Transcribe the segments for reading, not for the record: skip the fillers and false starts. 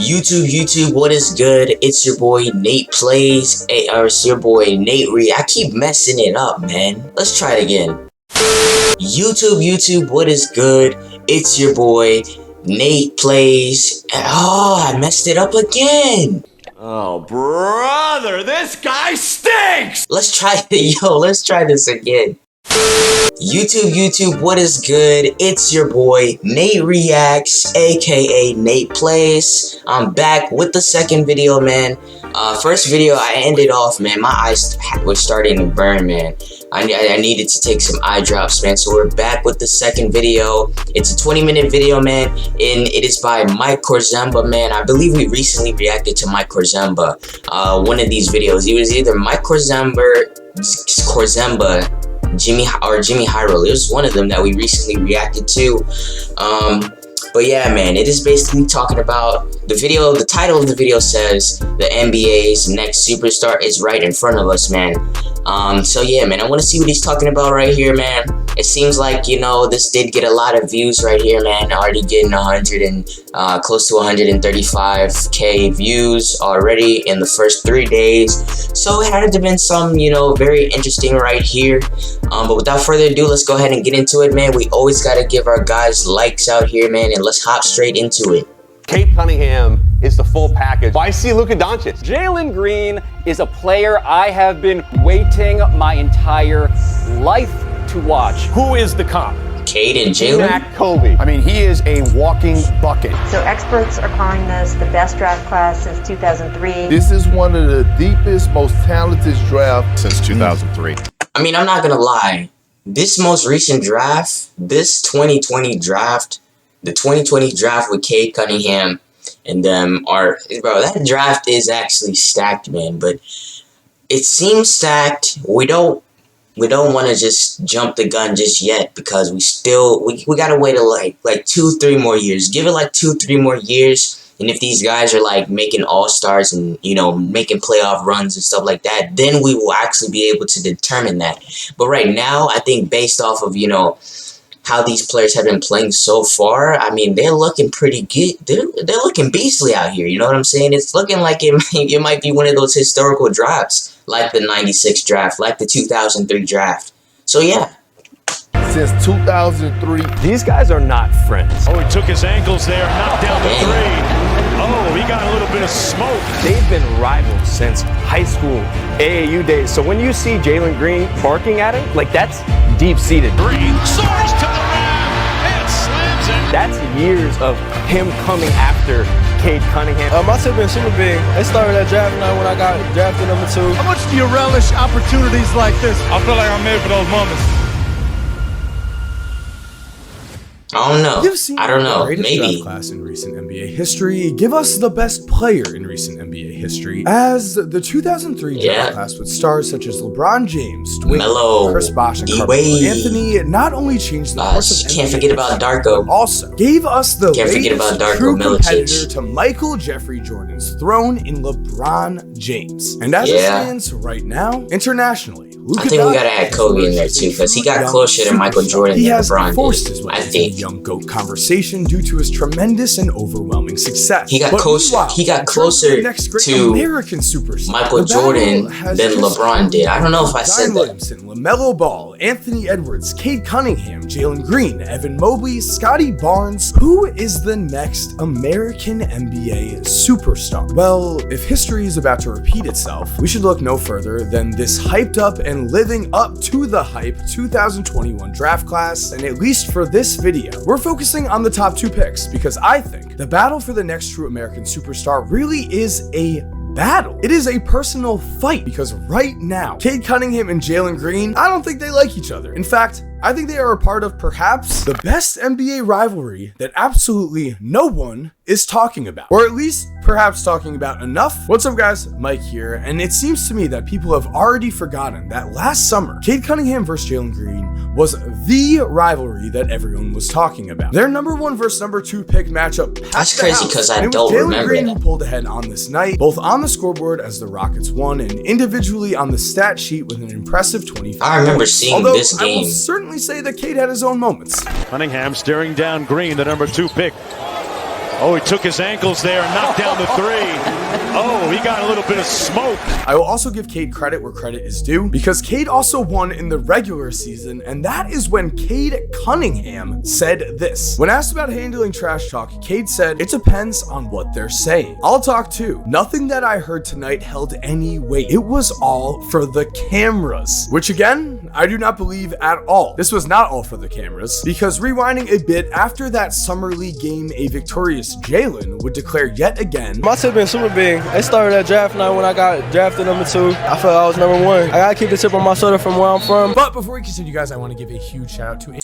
YouTube, what is good? It's your boy Nate Plays, or it's your boy Nate Re. I keep messing it up, man. Let's try it again. YouTube, what is good? It's your boy Nate Plays. Oh, I messed it up again. Oh, brother, this guy stinks! Let's try this again. YouTube, what is good? It's your boy Nate Reacts, aka Nate Plays. I'm back with the second video, man. First video I ended off, man. My eyes were starting to burn, man. I needed to take some eye drops, man. So we're back with the second video. It's a 20-minute video, man, and it is by Mike Korzemba, man. I believe we recently reacted to Mike Korzemba. One of these videos. It was either Mike Korzemba, Jimmy Hyrule. It was one of them that we recently reacted to. But yeah, man, it is basically talking about the video. The title of the video says the NBA's next superstar is right in front of us, man. So yeah, man, I want to see what he's talking about right here, man. It seems like, you know, this did get a lot of views right here, man. Already getting close to 135k views already in the first 3 days. So it had to been some, you know, very interesting right here. But without further ado, let's go ahead and get into it, man. We always got to give our guys likes out here, man, and let's hop straight into it. Cade Cunningham is the full package. I see Luka Doncic. Jalen Green is a player I have been waiting my entire life to watch. Who is the comp? Cade and Jalen? Mac Kobe. I mean, he is a walking bucket. So experts are calling this the best draft class since 2003. This is one of the deepest, most talented drafts Since 2003. I mean, I'm not gonna lie. This most recent draft, this 2020 draft, the 2020 draft with Cade Cunningham and them bro, that draft is actually stacked, man. But it seems stacked. We don't want to just jump the gun just yet because we gotta wait like 2-3 more years. Give it like 2-3 more years. And if these guys are like making all-stars and, you know, making playoff runs and stuff like that, then we will actually be able to determine that. But right now, I think based off of, you know, how these players have been playing so far, I mean, they're looking pretty good. They're looking beastly out here. You know what I'm saying? It's looking like it might be one of those historical drafts, like the 96 draft, like the 2003 draft. So yeah. since 2003. These guys are not friends. Oh, he took his ankles there, knocked down the three. Oh, he got a little bit of smoke. They've been rivals since high school, AAU days. So when you see Jalen Green barking at him, like that's deep-seated. Green soars to the rim and slams it. That's years of him coming after Cade Cunningham. My tip been super big. They started that draft night when I got drafted number 2. How much do you relish opportunities like this? I feel like I'm made for those moments. I don't know. I don't know. The greatest Maybe. draft class in recent NBA history. Give us the best player in recent NBA history. As the 2003 draft class with stars such as LeBron James, Dwayne, Melo, Chris Bosh, and Carmelo D-Wade. Anthony not only changed the course of Can't NBA forget about history, Darko. but also gave us the Can't forget latest about Darko true Milicic. competitor to Michael Jeffrey Jordan's throne in LeBron James. And as it stands right now, internationally, Luka I think we gotta Doncic add Kobe in there too, because he got closer to Michael Jordan he than has LeBron forced his did. way I into the think young GOAT conversation due to his tremendous and overwhelming success. he got But closer. meanwhile, He got in terms of closer the next great to American superstar, Michael the battle Jordan has than just LeBron did. I don't know if I said Zion that. Williamson, LaMelo Ball, Anthony Edwards, Cade Cunningham, Jalen Green, Evan Mobley, Scotty Barnes. Who is the next American NBA superstar? Well, if history is about to repeat itself, we should look no further than this hyped up and living up to the hype 2021 draft class. And at least for this video, we're focusing on the top 2 picks because I think the battle for the next true American superstar really is a battle. It is a personal fight because right now, Cade Cunningham and Jalen Green, I don't think they like each other. In fact, I think they are a part of perhaps the best NBA rivalry that absolutely no one is talking about. Or at least perhaps talking about enough. What's up guys, Mike here, and it seems to me that people have already forgotten that last summer, Cade Cunningham versus Jalen Green was the rivalry that everyone was talking about. Their number 1 versus number 2 pick matchup. That's crazy because I don't Jalen remember Green that. who pulled ahead on this night, both on the scoreboard as the Rockets won and individually on the stat sheet with an impressive 25 I remember points. seeing Although this I will game. certainly say that Cade had his own moments. Cunningham staring down Green, the number 2 pick. Oh, he took his ankles there and knocked down the three. Oh, he got a little bit of smoke. I will also give Cade credit where credit is due, because Cade also won in the regular season, and that is when Cade Cunningham said this. When asked about handling trash talk, Cade said, "It depends on what they're saying. I'll talk too. Nothing that I heard tonight held any weight. It was all for the cameras." Which again, I do not believe at all. This was not all for the cameras, because rewinding a bit, after that Summer League game, a victorious Jalen would declare yet again, My tip been super big. They started that draft night when I got drafted number 2. I felt I was number 1. I gotta keep the tip on my shoulder from where I'm from. But before we continue, guys, I want to give a huge shout out to a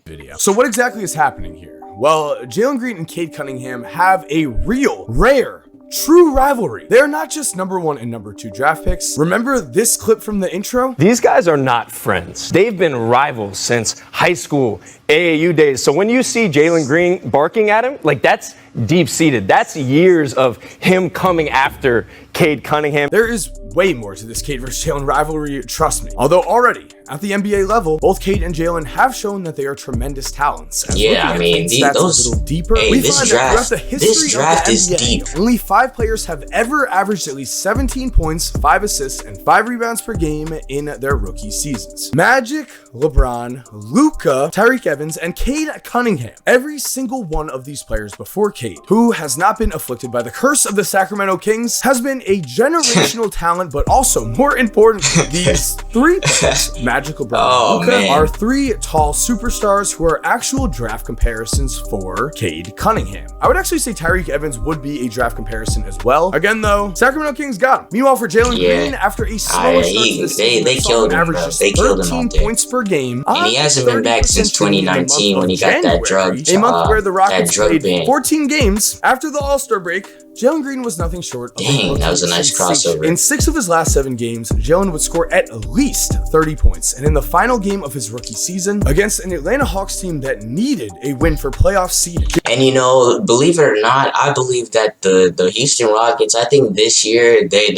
video. So what exactly is happening here? Well, Jalen Green and Cade Cunningham have a real, rare, true rivalry. They're not just number 1 and number 2 draft picks. Remember this clip from the intro? These guys are not friends. They've been rivals since high school, AAU days. So when you see Jalen Green barking at him, like that's deep-seated. That's years of him coming after Cade Cunningham. There is way more to this Cade versus Jalen rivalry, trust me. Although already, at the NBA level, both Cade and Jalen have shown that they are tremendous talents. As Yeah, I mean, Cade's stats those. a little deeper, Hey, we this find that throughout draft. the history This draft of the is NBA, deep. only 5 players have ever averaged at least 17 points, 5 assists, and 5 rebounds per game in their rookie seasons. Magic, LeBron, Luka, Tyreke Evans, and Cade Cunningham. Every single one of these players before Cade, who has not been afflicted by the curse of the Sacramento Kings, has been a generational talent, but also, more importantly, these 3 players, Magic, LeBron, Oh, and Luka, man. are 3 tall superstars who are actual draft comparisons for Cade Cunningham. I would actually say Tyreke Evans would be a draft comparison as well. Again, though, Sacramento Kings got him. Meanwhile, for Jalen Yeah. Green, after a slower start to the season, they saw killed him, average bro. just They killed him 13 out there. points per game, And he hasn't been back since 2019 when he got that drug, a month where the Rockets that drug played ban. 14 games. After the All-Star break, Jalen Green was nothing short of Dang, rookie that was a nice sensation. crossover. In 6 of his last 7 games, Jalen would score at least 30 points. And in the final game of his rookie season, against an Atlanta Hawks team that needed a win for playoff seeding, And you know, believe it or not, I believe that the Houston Rockets, I think this year they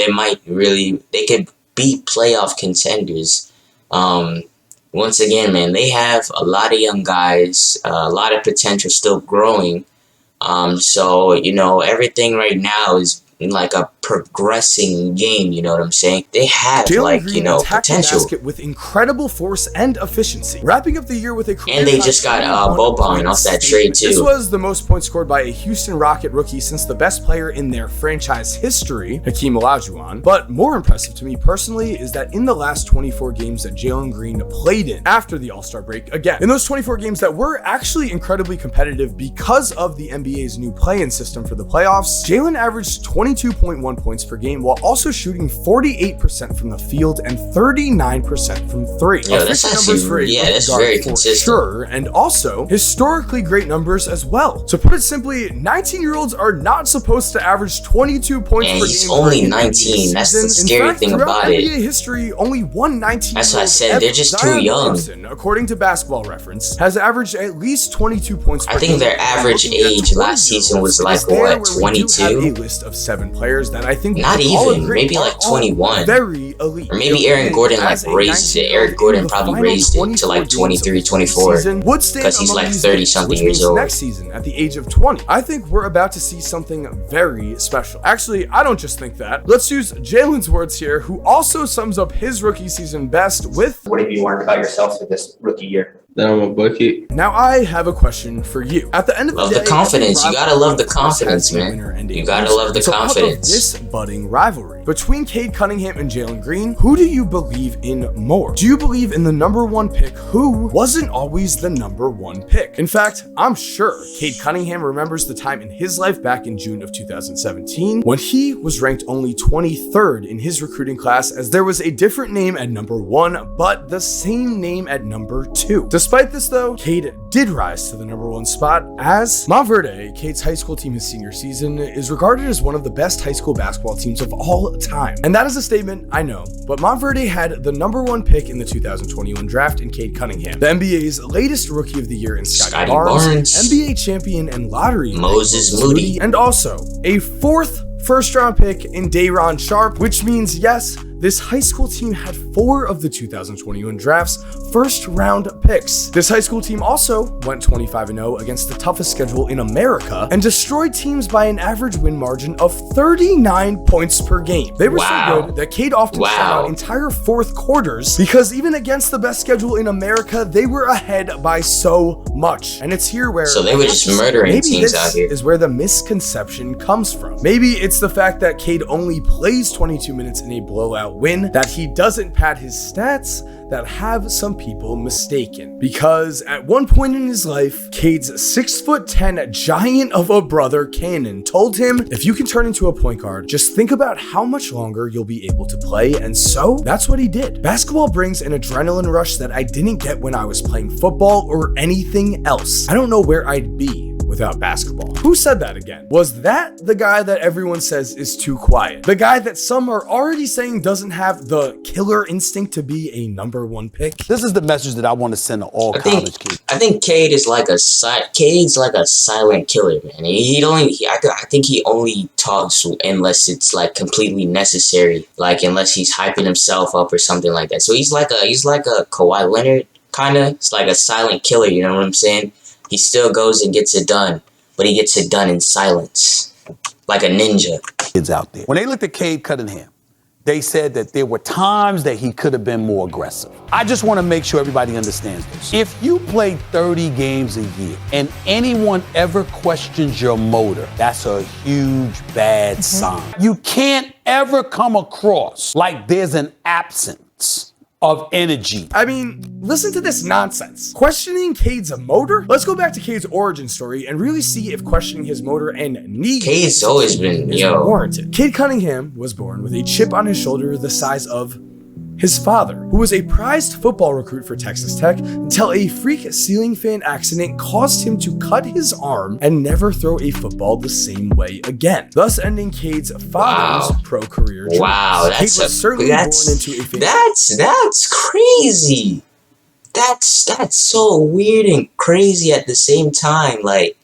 could beat playoff contenders. Once again, man, they have a lot of young guys, a lot of potential still growing. So you know, everything right now is like a progressing game, you know what I'm saying? They have Jalen Green attacked the potential. basket with incredible force and efficiency, wrapping up the year with a career And they high just got 21 Boban off that trade This too. was the most points scored by a Houston Rocket rookie since the best player in their franchise history, Hakeem Olajuwon. But more impressive to me personally is that in the last 24 games that Jalen Green played in after the All-Star break, again, in those 24 games that were actually incredibly competitive because of the NBA's new play-in system for the playoffs, Jalen averaged 22.1 points per game while also shooting 48% from the field and 39% from 3. Yeah, that's Efficient actually- numbers for a yeah, rookie that's guard very for consistent. sure, and also historically great numbers as well. To put it simply, 19-year-olds are not supposed to average 22 points And per he's game. only during an NBA 19. That's the season. In scary fact, thing throughout about it. NBA history, only one 19-year-old That's what I said, they're just too Zion young. Williamson, according to Basketball Reference, has averaged at least 22 points per I think game. their average Looking at age last 20-year-olds, season was it like, is there what, where we do 22? have a list of 7 players that I think we Not can all even, agree maybe are like all 21. Very elite. Or maybe Aaron Gordon like As a raised it. 19-year-old Eric Gordon in the probably final raised it to 24 like games 23, of the 24. season would stand 'Cause he's among like these 30 names, something which years means old. next season at the age of 20, I think we're about to see something very special. Actually, I don't just think that. Let's use Jalen's words here, who also sums up his rookie season best with, What have you learned about yourself for this rookie year? That I'm a bucket. now I have a question for you. At the end of Love the the day, confidence. every You gotta love the rivalry, of course, confidence, has a man. winner and a You gotta loser. love the So out of confidence. this budding rivalry between Cade Cunningham and Jalen Green, who do you believe in more? Do you believe in the number 1 pick who wasn't always the number 1 pick? In fact, I'm sure Cade Cunningham remembers the time in his life back in June of 2017 when he was ranked only 23rd in his recruiting class, as there was a different name at number 1 but the same name at number 2. Despite this though, Cade did rise to the number 1 spot, as Montverde, Cade's high school team his senior season, is regarded as one of the best high school basketball teams of all time. And that is a statement, I know, but Montverde had the number 1 pick in the 2021 draft in Cade Cunningham, the NBA's latest rookie of the year in Scotty Barnes, NBA champion and lottery Moses Moody, and also a 4th first-round pick in Day'Ron Sharpe, which means, yes, this high school team had 4 of the 2021 draft's first-round picks. This high school team also went 25-0 against the toughest schedule in America and destroyed teams by an average win margin of 39 points per game. They were so good that Cade often shut out entire fourth quarters because even against the best schedule in America, they were ahead by so much. And it's here where so they were just murdering teams out here. Is where the misconception comes from. Maybe it's the fact that Cade only plays 22 minutes in a blowout win, that he doesn't pad his stats, that have some people mistaken. Because at one point in his life, Cade's 6'10" giant of a brother, Cannon, told him, if you can turn into a point guard, just think about how much longer you'll be able to play. And so that's what he did. Basketball brings an adrenaline rush that I didn't get when I was playing football or anything else. I don't know where I'd be without basketball. Who said that again? Was that the guy that everyone says is too quiet? The guy that some are already saying doesn't have the killer instinct to be a #1 pick? This is the message that I want to send to all college kids. I think Cade is like a silent killer, man. I think he only talks unless it's like completely necessary, like unless he's hyping himself up or something like that. So he's like a Kawhi Leonard kind of. It's like a silent killer, you know what I'm saying? He still goes and gets it done, but he gets it done in silence, like a ninja. Kids out there. When they looked at Cade Cunningham, they said that there were times that he could have been more aggressive. I just want to make sure everybody understands this. If you play 30 games a year and anyone ever questions your motor, that's a huge bad sign. You can't ever come across like there's an absence of energy. I mean, listen to this nonsense. Questioning Cade's motor? Let's go back to Cade's origin story and really see if questioning his motor and knee Cade's always been warranted. Cade Cunningham was born with a chip on his shoulder the size of his father, who was a prized football recruit for Texas Tech until a freak ceiling fan accident caused him to cut his arm and never throw a football the same way again, thus ending Cade's father's pro career dreams. Wow, Cade was certainly born into a family. That's crazy. That's so weird and crazy at the same time. Like,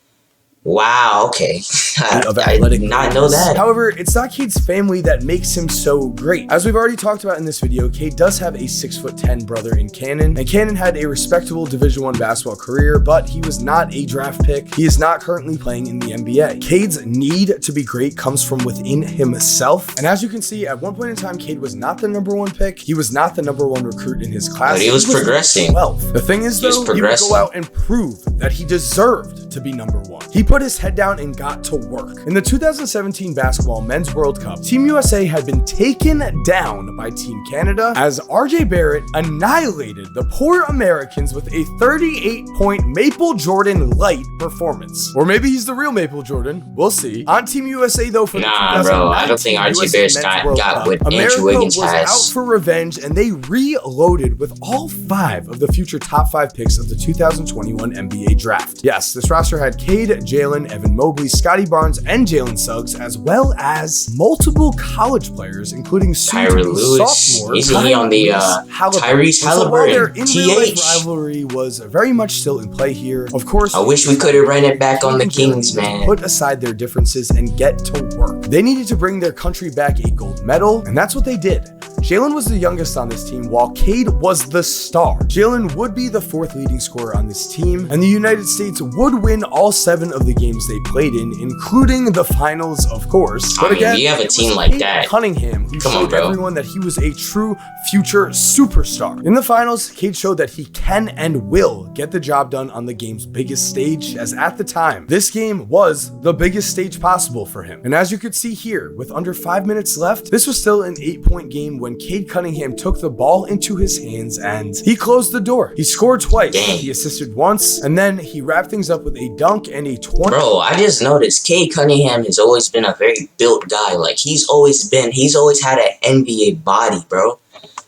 wow, okay. I did not know that. However, it's not Cade's family that makes him so great. As we've already talked about in this video, Cade does have a 6'10" brother in Cannon, and Cannon had a respectable Division I basketball career, but he was not a draft pick. He is not currently playing in the NBA. Cade's need to be great comes from within himself, and as you can see, at one point in time, Cade was not the #1 pick. He was not the #1 recruit in his class. But he was progressing. 12. The thing is, though, he would go out and prove that he deserved to be #1. He put his head down and got to work. In the 2017 Basketball Men's World Cup, Team USA had been taken down by Team Canada as RJ Barrett annihilated the poor Americans with a 38-point Maple Jordan light performance. Or maybe he's the real Maple Jordan. We'll see. On Team USA, though, for the bro, I don't think RJ Barrett got what Andrew Wiggins has. America was out for revenge, and they reloaded with all 5 of the future top 5 picks of the 2021 NBA draft. Yes, this roster had Cade, Jalen, Evan Mobley, Scotty Barnes, and Jalen Suggs, as well as multiple college players, including sophomore Isn't he on the Tyrese Halliburton? So while their in-real-life rivalry was very much still in play here, of course, I wish we could have ran it back on the Kings, man. Put aside their differences and get to work. They needed to bring their country back a gold medal, and that's what they did. Jalen was the youngest on this team, while Cade was the star. Jalen would be the 4th leading scorer on this team, and the United States would win all 7 of the games they played in, including the finals, of course. But again, you have a team like that. Cunningham, who showed everyone that he was a true future superstar. In the finals, Cade showed that he can and will get the job done on the game's biggest stage, as at the time, this game was the biggest stage possible for him. And as you could see here, with under 5 minutes left, this was still an 8-point game when Cade Cunningham took the ball into his hands and he closed the door. He scored twice, he assisted once, and then he wrapped things up with a dunk and a 20. Bro, I just noticed Cade Cunningham has always been a very built guy. Like, he's always had an NBA body, bro.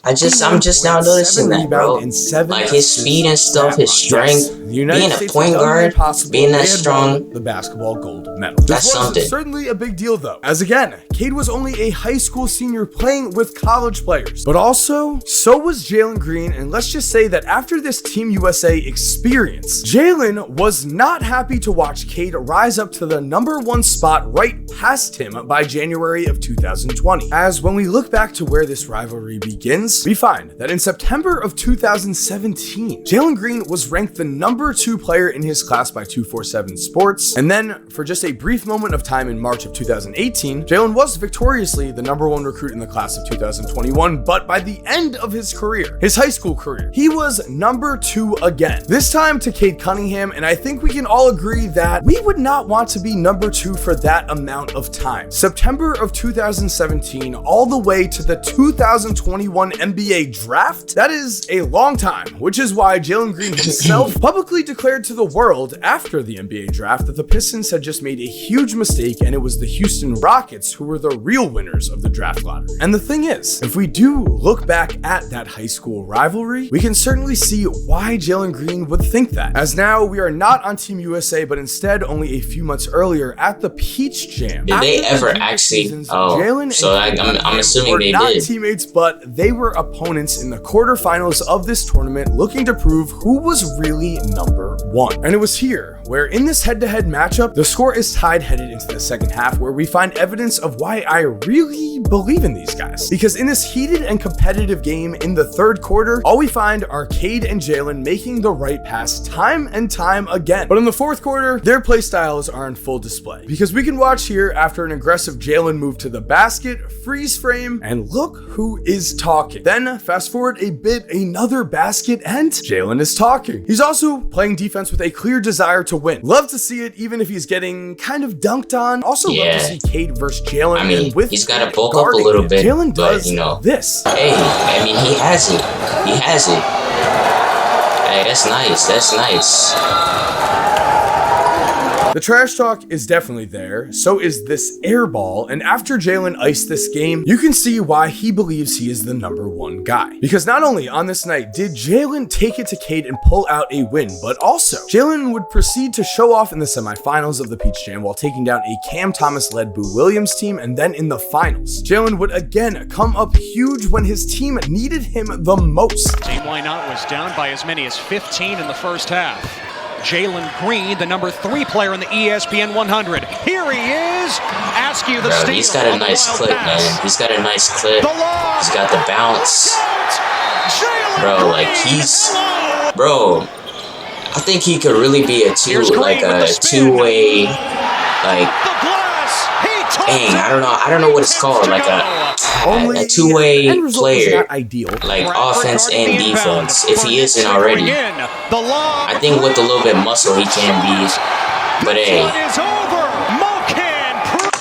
I'm just now noticing that, bro. Like his speed and stuff, his strength, being a point guard, being that strong, the basketball gold medal. That's something. Certainly a big deal though, as again, Cade was only a high school senior playing with college players, but also so was Jalen Green. And let's just say that after this Team USA experience, Jalen was not happy to watch Cade rise up to the #1 spot right past him by January of 2020. As when we look back to where this rivalry begins, we find that in September of 2017, Jalen Green was ranked the #2 player in his class by 247 Sports. And then for just a brief moment of time in March of 2018, Jalen was victoriously the #1 recruit in the class of 2021, but by the end of his career, his high school career, he was #2 again. This time to Cade Cunningham, and I think we can all agree that we would not want to be #2 for that amount of time. September of 2017 all the way to the 2021 NBA draft, that is a long time, which is why Jalen Green himself publicly declared to the world after the NBA draft that the Pistons had just made a huge mistake and it was the Houston Rockets who were the real winners of the draft lottery. And the thing is, if we do look back at that high school rivalry, we can certainly see why Jalen Green would think that. As now we are not on Team USA, but instead only a few months earlier at the Peach Jam. Did they ever actually? Oh, so I'm assuming they not did. Teammates, but they were opponents in the quarterfinals of this tournament, looking to prove who was really #1. And it was here where in this head-to-head matchup, the score is tied headed into the second half, where we find evidence of why I really believe in these guys. Because in this heated and competitive game in the third quarter, all we find are Cade and Jalen making the right pass time and time again. But in the fourth quarter, their play styles are on full display. Because we can watch here after an aggressive Jalen move to the basket, freeze frame, and look who is talking. Then fast forward a bit, another basket, and Jalen is talking. He's also playing defense with a clear desire to win. Love to see it, even if he's getting kind of dunked on. Also love to see Cade versus Jalen. I mean, with he's got to bulk up a little bit, Jalen does, but you know, this. Hey, I mean, he has it. He has it. Hey, that's nice. That's nice. The trash talk is definitely there, so is this air ball, and after Jalen iced this game, you can see why he believes he is the #1 guy. Because not only on this night did Jalen take it to Cade and pull out a win, but also Jalen would proceed to show off in the semifinals of the Peach Jam while taking down a Cam Thomas-led Boo Williams team, and then in the finals, Jalen would again come up huge when his team needed him the most. Team Why Not was down by as many as 15 in the first half. Jalen Green, the #3 player in the ESPN 100. Here he is. Ask you the steal. He's got a nice clip, man. He's got a nice clip. He's got the bounce. Bro, like bro, I think he could really be a two-way, like, dang, I don't know what it's called, like a two-way player, like offense and defense, if he isn't already. I think with a little bit of muscle he can be, but hey,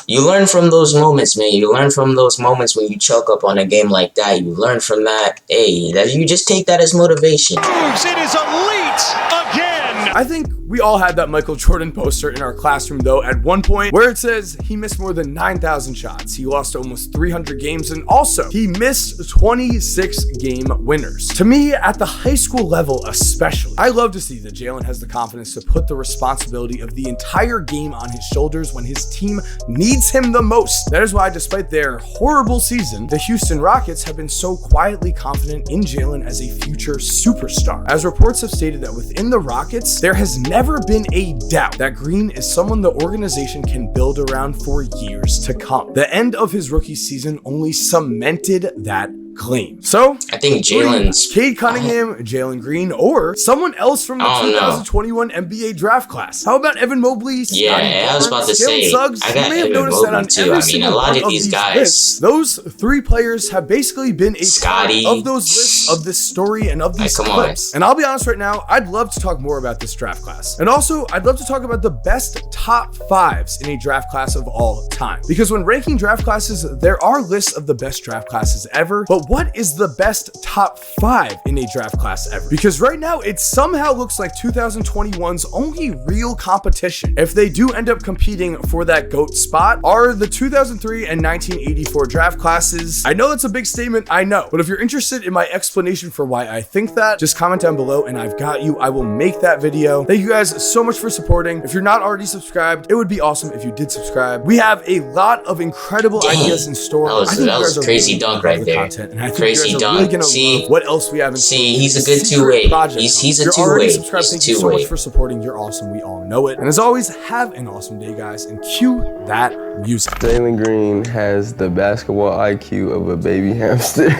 you learn from those moments, man. You learn from those moments when you choke up on a game like that. You learn from that. Hey, that you just take that as motivation. It is elite again. I think we all had that Michael Jordan poster in our classroom though at one point where it says he missed more than 9,000 shots. He lost almost 300 games and also he missed 26 game winners. To me, at the high school level especially, I love to see that Jalen has the confidence to put the responsibility of the entire game on his shoulders when his team needs him the most. That is why despite their horrible season, the Houston Rockets have been so quietly confident in Jalen as a future superstar. As reports have stated that within the Rockets, there has never been a doubt that Green is someone the organization can build around for years to come. The end of his rookie season only cemented that claim. So I think Jalen's Cade Cunningham, Jalen Green, or someone else from the 2021 NBA draft class. How about Evan Mobley? Yeah, I was about to say, Suggs? I got Evan Mobley too. I mean, a lot of these guys. Lists, those three players have basically been a part of those lists of this story and of these clips. And I'll be honest right now, I'd love to talk more about this draft class. And also, I'd love to talk about the best top 5s in a draft class of all time. Because when ranking draft classes, there are lists of the best draft classes ever, but But what is the best top 5 in a draft class ever? Because right now it somehow looks like 2021's only real competition, if they do end up competing for that GOAT spot, are the 2003 and 1984 draft classes. I know that's a big statement, I know, but if you're interested in my explanation for why I think that, just comment down below and I've got you. I will make that video. Thank you guys so much for supporting. If you're not already subscribed, it would be awesome if you did subscribe. We have a lot of incredible ideas in store. That was a crazy dunk right there. And I think Crazy you guys are dunk. really gonna See love what else we have in store. See, he's a good two-way. He's a You're two-way. already subscribed. Thank you so two-way. much for supporting. You're awesome. We all know it. And as always, have an awesome day, guys. And cue that music. Jalen Green has the basketball IQ of a baby hamster.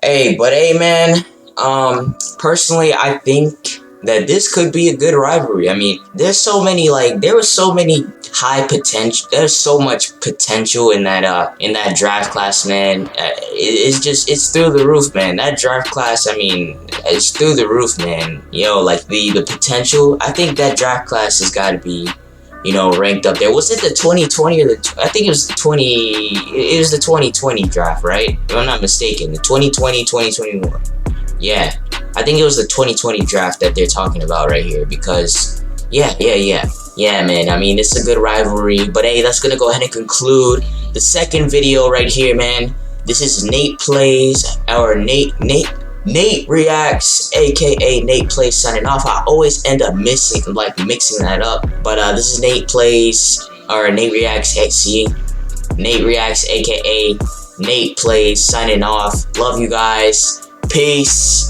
Hey, man. Personally, I think that this could be a good rivalry. I mean, there was so many high potential. There's so much potential in that draft class, man. It's through the roof, man. That draft class, I mean, it's through the roof, man. Like the potential. I think that draft class has got to be, ranked up there. Was it the 2020 or I think it was the 2020 draft, right? If I'm not mistaken, the 2020, 2021. Yeah, I think it was the 2020 draft that they're talking about right here because, yeah, man. I mean, it's a good rivalry. But hey, that's gonna go ahead and conclude the second video right here, man. This is Nate Plays, or Nate Reacts, aka Nate Plays, signing off. I always end up mixing that up. But this is Nate Plays, or Nate Reacts. See, Nate Reacts, aka Nate Plays, signing off. Love you guys. Peace.